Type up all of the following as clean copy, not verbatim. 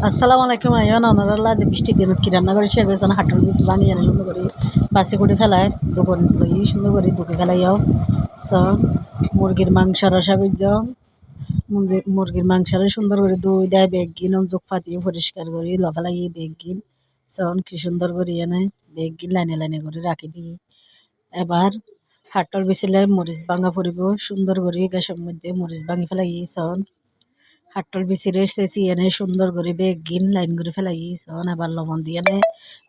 আসসালামু আলাইকুম আইয়ান আপনারা যে বৃষ্টির দিনত কি রান্না করে শেয়ার করেছেন হাটের বীজ বানিয়ে এনে সুন্দর করে বাসি করে ফেলায় দোকান লই সুন্দর করে দুকে ফেলাইও সব মুরগির মাংস রসা করছ মুরগির মাংসরে সুন্দর করে দই দেয় বেগিন যোগ পাতিয়ে পরিষ্কার করে লফেলাই বেগিন সন কি সুন্দর করে এনে বেগিন লাইনে লাইনে করে রাখি দিই এবার হাটর বিছিলে মরিচ ভাঙা পড়িব সুন্দর করে গ্যাসের মধ্যে মরিচ ভাঙি ফেলাই সন হাটল বিচিরে চেঁচি এনে সুন্দর করে বেগিন লাইন করে ফেলাই সন এবার লবণ দিয়ে এনে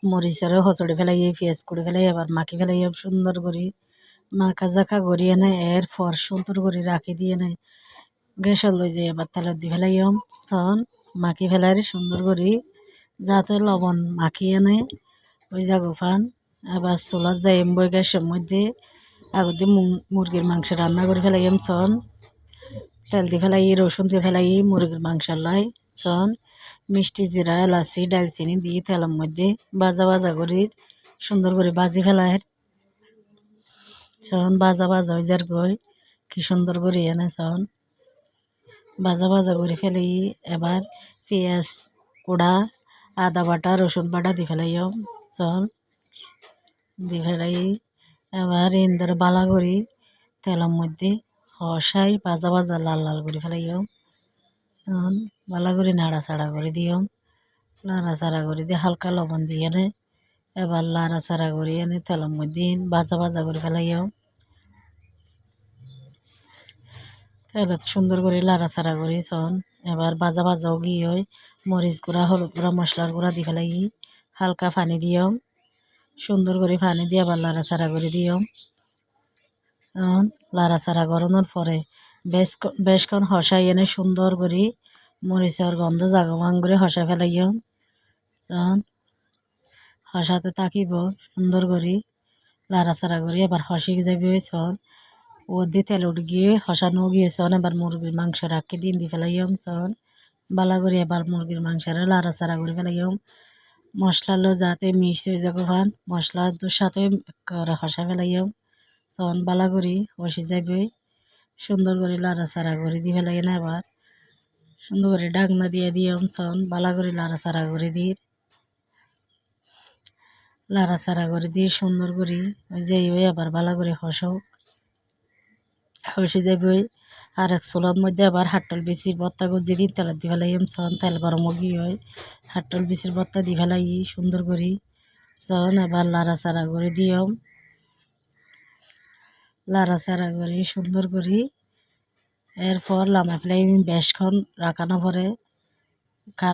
মরিচরে হচড়ে ফেলাই পেঁয়াজ করে ফেলাই এবার মাখি ফেলাই সুন্দর করে মাখা জাখা করি এনে এরপর সুন্দর করে রাখি দিয়ে এনে গ্যাসের লই যে এবার তেলত দি ফেলাই সন মাখি ফেলাই সুন্দর করে যাতে লবণ মাখি এনে ওই জাগো ফান এবার চুলার যাই বই গ্যাসের মধ্যে আগত দিয়ে মুরগির মাংস রান্না করে ফেলাই সন তেল দিয়ে ফেলাই রসুন দিয়ে ফেলাই মুরগির মাংস লাই সন মিষ্টি জিরা এলাচি ডালচিনি দিয়ে তেলের মধ্যে ভাজা ভাজা করে সুন্দর করে ভাজি ফেলাই সন ভাজা ভাজা হয়ে যার গই কি সুন্দর করে এনে সন ভাজা ভাজা করে ফেলাই এবার পেঁয়াজ কুড়া আদা বাটা রসুন বাটা দিয়ে ফেলাই সন দিয়ে ফেলাই এবার ইন্দর বালা করি তেলের মধ্যে হসাই ভাজা ভাজা লাল লাল করে ফেলাইও বালা করে নাড়াচাড়া করে দিও নাড়াচাড়া করে দিয়ে হালকা লবণ দিয়ে এনে এবার লাড়াচাড়া করে এনে তেলের মধ্যে ভাজা ভাজা করে ফেলাইও তেলত সুন্দর করে লাড়াচাড়া করি তখন এবার ভাজা ভাজাও গিয়ে হয় মরিচ গুঁড়া হলুদ গুঁড়া মশলার গুঁড়া দিয়ে ফেলাই হালকা পানি দিও সুন্দর করে পানি দিয়ে আবার লাড়াচাড়া করে দিও লাড়াচাড়া করানোর পরে বেশক্ষণ হসাই এনে সুন্দর করে মরিচের গন্ধ জাগমান করে হসা ফেলাইও হসাতে তাকিব সুন্দর করে লাড়াচাড়া করে এবার হসি যাবে চল ও দিয়ে তেল উঠে গিয়ে হসানো গিয়ে চন এবার মুরগির মাংস রাখি দিন দিয়ে ফেলাইম চন বালা করে এবার মুরগির মাংসের লাড়াচাড়া করে ফেলাইম মশলা যাতে মিক্স হয়ে যাবে ভান মশলার সাথে হসা ফেলাইম চন বালা করে হসি যাবে সুন্দর করে লাড়াচাড়া করে দিয়ে ফেলাই না এবার সুন্দর করে ডাকনা দিয়ে দিয়াম চন বালা করে লাড়াচাড়া করে দিই লাড়াচাড়া করে দিয়ে সুন্দর করে যাই ওই আবার বালা করে হসে যাবে আর এক চুলার মধ্যে আবার হাটল বিচির ভর্তা গজিয়ে দিই তেল দিয়ে ফেলাই চন তেল গরম গিয়ে হয় হাটল বিচির ভর্তা দিয়ে ফেলাই সুন্দর করে চন এবার লাড়াচাড়া করে দিয়াম লাড়াচাড়া করে সুন্দর করে এরপর লামা ফেলাই বেশক্ষণ রাখানো পরে